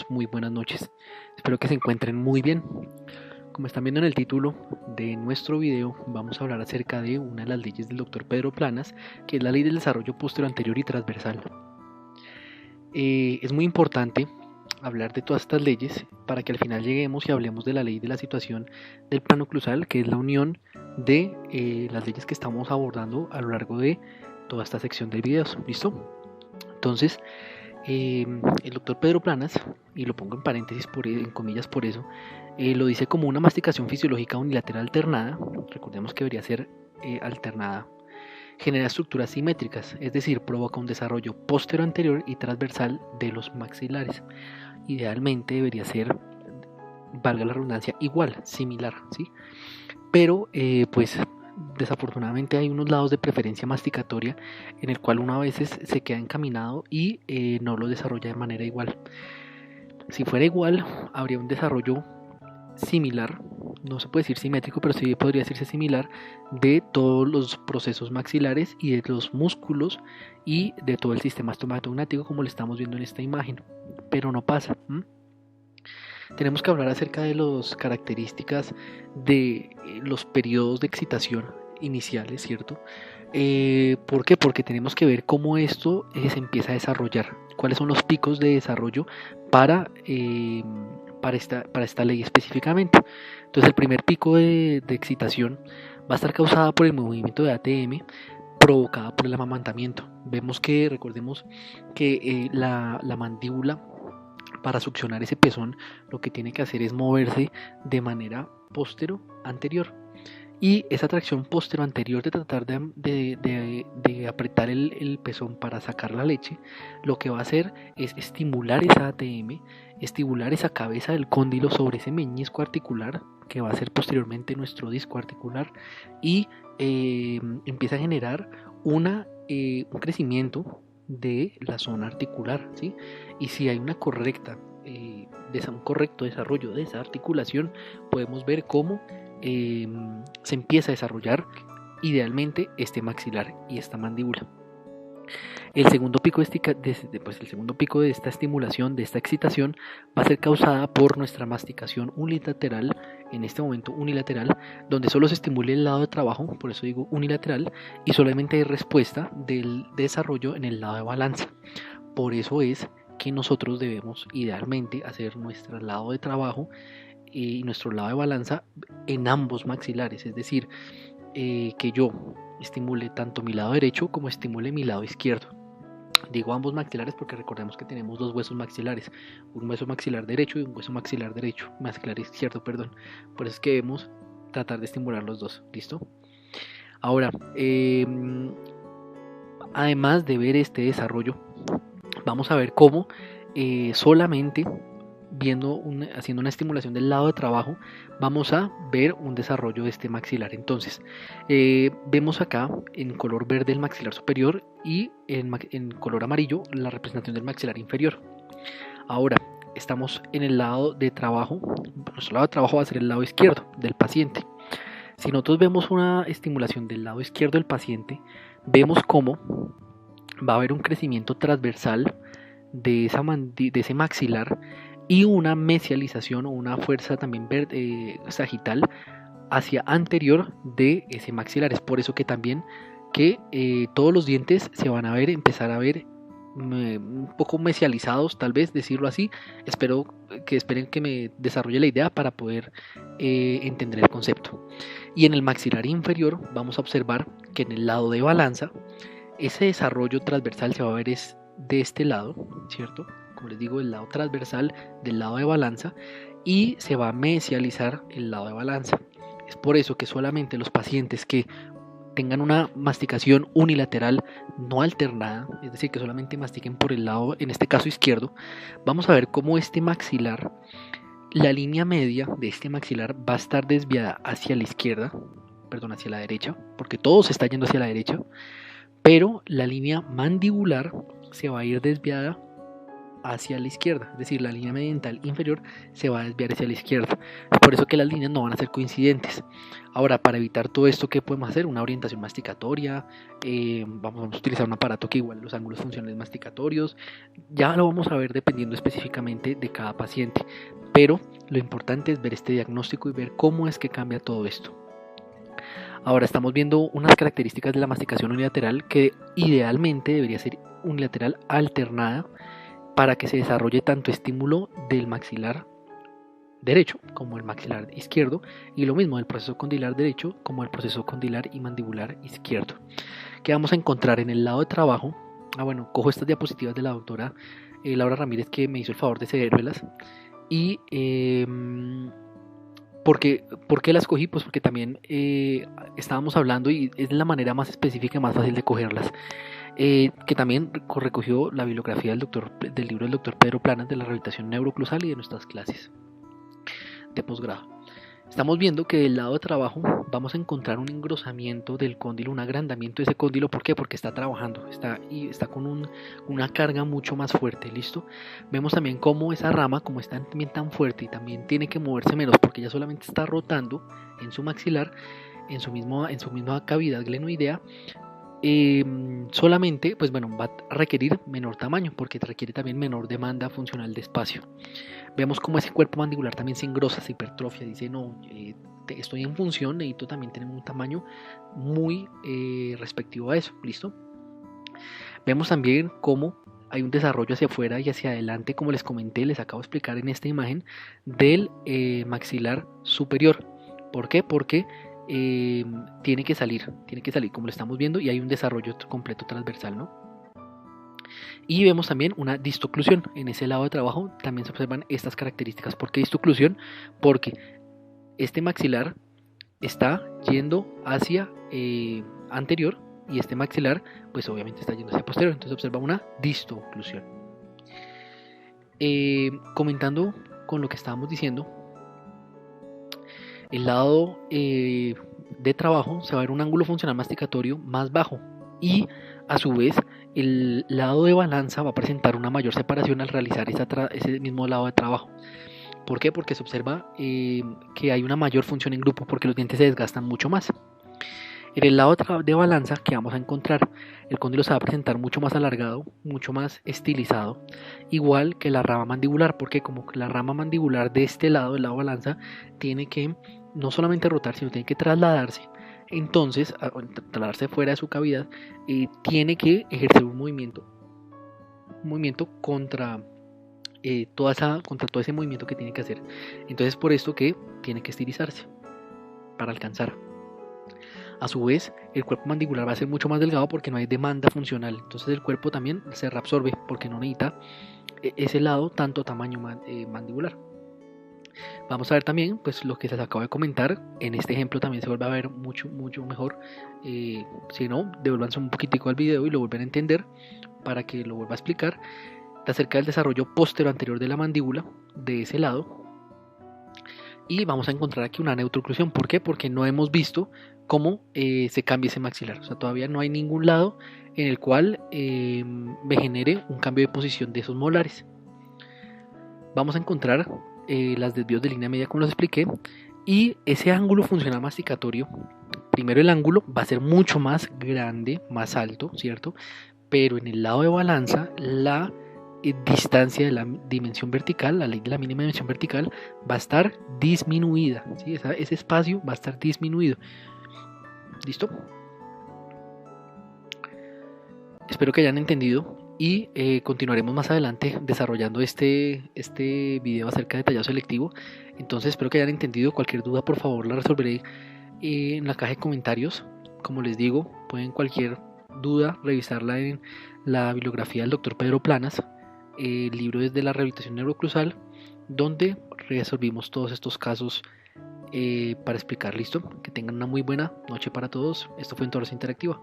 Muy buenas noches, espero que se encuentren muy bien. Como están viendo en el título de nuestro video, vamos a hablar acerca de una de las leyes del doctor Pedro Planas, que es la ley del desarrollo posterior, anterior y transversal. Es muy importante hablar de todas estas leyes para que al final lleguemos y hablemos de la ley de la situación del plano oclusal, que es la unión de las leyes que estamos abordando a lo largo de toda esta sección de videos. ¿Listo? Entonces, el doctor Pedro Planas, y lo pongo en paréntesis, en comillas por eso, lo dice como una masticación fisiológica unilateral alternada, recordemos que debería ser alternada, genera estructuras simétricas, es decir, provoca un desarrollo posterior, anterior y transversal de los maxilares. Idealmente debería ser, valga la redundancia, igual, similar, ¿sí? Pero pues desafortunadamente hay unos lados de preferencia masticatoria en el cual uno a veces se queda encaminado y no lo desarrolla de manera igual. Si fuera igual, habría un desarrollo similar, no se puede decir simétrico, pero sí podría decirse similar, de todos los procesos maxilares y de los músculos y de todo el sistema estomatognático, como lo estamos viendo en esta imagen, pero no pasa. Tenemos que hablar acerca de las características de los periodos de excitación iniciales, ¿cierto? ¿Por qué? Porque tenemos que ver cómo esto se empieza a desarrollar, cuáles son los picos de desarrollo para esta ley específicamente. Entonces el primer pico de excitación va a estar causada por el movimiento de ATM provocada por el amamantamiento. Vemos que, recordemos que la mandíbula, para succionar ese pezón, lo que tiene que hacer es moverse de manera postero-anterior. Y esa tracción postero-anterior de tratar de apretar el pezón para sacar la leche, lo que va a hacer es estimular esa ATM, estimular esa cabeza del cóndilo sobre ese meñisco articular, que va a ser posteriormente nuestro disco articular, y empieza a generar un crecimiento de la zona articular, ¿sí? Y si hay un correcto desarrollo de esa articulación, podemos ver cómo se empieza a desarrollar idealmente este maxilar y esta mandíbula. El segundo pico de esta estimulación, de esta excitación, va a ser causada por nuestra masticación unilateral, en este momento unilateral, donde solo se estimule el lado de trabajo, por eso digo unilateral, y solamente hay respuesta del desarrollo en el lado de balanza. Por eso es que nosotros debemos idealmente hacer nuestro lado de trabajo y nuestro lado de balanza en ambos maxilares, es decir, que yo estimule tanto mi lado derecho como estimule mi lado izquierdo. Digo ambos maxilares porque recordemos que tenemos dos huesos maxilares, un hueso maxilar derecho y un hueso maxilar izquierdo, perdón. Por eso es que debemos tratar de estimular los dos, ¿listo? Ahora, además de ver este desarrollo, vamos a ver cómo solamente haciendo una estimulación del lado de trabajo, vamos a ver un desarrollo de este maxilar. Entonces, vemos acá en color verde el maxilar superior y en color amarillo la representación del maxilar inferior. Ahora, estamos en el lado de trabajo. Nuestro lado de trabajo va a ser el lado izquierdo del paciente. Si nosotros vemos una estimulación del lado izquierdo del paciente, vemos cómo va a haber un crecimiento transversal de ese maxilar y una mesialización o una fuerza también sagital hacia anterior de ese maxilar. Es por eso que también todos los dientes se van a empezar a ver un poco mesializados, tal vez decirlo así. Esperen que me desarrolle la idea para poder entender el concepto. Y en el maxilar inferior vamos a observar que en el lado de balanza ese desarrollo transversal se va a ver es de este lado, ¿cierto? Como les digo, el lado transversal del lado de balanza, y se va a mesializar el lado de balanza. Es por eso que solamente los pacientes que tengan una masticación unilateral no alternada, es decir, que solamente mastiquen por el lado, en este caso izquierdo, vamos a ver cómo este maxilar, la línea media de este maxilar va a estar desviada hacia la izquierda, hacia la derecha, porque todo se está yendo hacia la derecha, pero la línea mandibular se va a ir desviada hacia la izquierda, es decir, la línea media dental inferior se va a desviar hacia la izquierda. Es por eso que las líneas no van a ser coincidentes. Ahora, para evitar todo esto, ¿qué podemos hacer? Una orientación masticatoria, vamos a utilizar un aparato que iguale los ángulos funcionales masticatorios. Ya lo vamos a ver dependiendo específicamente de cada paciente, pero lo importante es ver este diagnóstico y ver cómo es que cambia todo esto. Ahora estamos viendo unas características de la masticación unilateral que idealmente debería ser unilateral alternada para que se desarrolle tanto estímulo del maxilar derecho como el maxilar izquierdo, y lo mismo del proceso condilar derecho como el proceso condilar y mandibular izquierdo. ¿Qué vamos a encontrar en el lado de trabajo? Bueno, cojo estas diapositivas de la doctora Laura Ramírez, que me hizo el favor de cedérmelas, y ¿por qué las cogí? Pues porque también estábamos hablando y es la manera más específica y más fácil de cogerlas. Que también recogió la bibliografía del libro del doctor Pedro Planas de la rehabilitación neuroclusal y de nuestras clases de posgrado. Estamos viendo que del lado de trabajo vamos a encontrar un engrosamiento del cóndilo, un agrandamiento de ese cóndilo. ¿Por qué? Porque está trabajando, está con una carga mucho más fuerte, ¿listo? Vemos también cómo esa rama, como está también tan fuerte y también tiene que moverse menos porque ya solamente está rotando en su maxilar, en su misma cavidad glenoidea, solamente pues bueno, va a requerir menor tamaño porque requiere también menor demanda funcional de espacio. Vemos cómo ese cuerpo mandibular también se engrosa, se hipertrofia, dice no, estoy en función, necesito también tener un tamaño muy respectivo a eso, ¿listo? Vemos también cómo hay un desarrollo hacia afuera y hacia adelante, como les comenté, les acabo de explicar en esta imagen, del maxilar superior. ¿Por qué? Porque tiene que salir como lo estamos viendo, y hay un desarrollo completo transversal, ¿no? Y vemos también una distoclusión. En ese lado de trabajo también se observan estas características. ¿Por qué distoclusión? Porque este maxilar está yendo hacia anterior y este maxilar pues obviamente está yendo hacia posterior, entonces observa una distoclusión. Comentando con lo que estábamos diciendo, el lado de trabajo se va a ver un ángulo funcional masticatorio más bajo, y a su vez el lado de balanza va a presentar una mayor separación al realizar ese mismo lado de trabajo. ¿Por qué? Porque se observa que hay una mayor función en grupo porque los dientes se desgastan mucho más. En el lado de balanza que vamos a encontrar, el cóndilo se va a presentar mucho más alargado, mucho más estilizado, igual que la rama mandibular, porque como la rama mandibular de este lado, del lado balanza, tiene que no solamente rotar, sino tiene que trasladarse. Entonces, al trasladarse fuera de su cavidad, tiene que ejercer un movimiento contra todo ese movimiento que tiene que hacer. Entonces, por esto que tiene que estilizarse para alcanzar. A su vez, el cuerpo mandibular va a ser mucho más delgado porque no hay demanda funcional. Entonces, el cuerpo también se reabsorbe porque no necesita ese lado tanto tamaño mandibular. Vamos a ver también pues lo que se acaba de comentar. En este ejemplo también se vuelve a ver mucho mejor. Si no, devuélvanse un poquitico al video y lo vuelven a entender para que lo vuelva a explicar acerca del desarrollo postero anterior de la mandíbula de ese lado. Y vamos a encontrar aquí una neutroclusión. ¿Por qué? Porque no hemos visto cómo se cambia ese maxilar. O sea, todavía no hay ningún lado en el cual me genere un cambio de posición de esos molares. Vamos a encontrar las desvíos de línea media como los expliqué, y ese ángulo funcional masticatorio, primero el ángulo va a ser mucho más grande, más alto, ¿cierto? Pero en el lado de balanza la distancia de la dimensión vertical, la ley de la mínima dimensión vertical, va a estar disminuida, ¿sí? Ese espacio va a estar disminuido. ¿Listo? Espero que hayan entendido. Y continuaremos más adelante desarrollando este video acerca de tallado selectivo. Entonces espero que hayan entendido. Cualquier duda por favor la resolveré en la caja de comentarios. Como les digo, pueden cualquier duda revisarla en la bibliografía del doctor Pedro Planas. El libro es de la rehabilitación neuroclusal, donde resolvimos todos estos casos para explicar. Listo, que tengan una muy buena noche para todos. Esto fue Entornos Interactiva.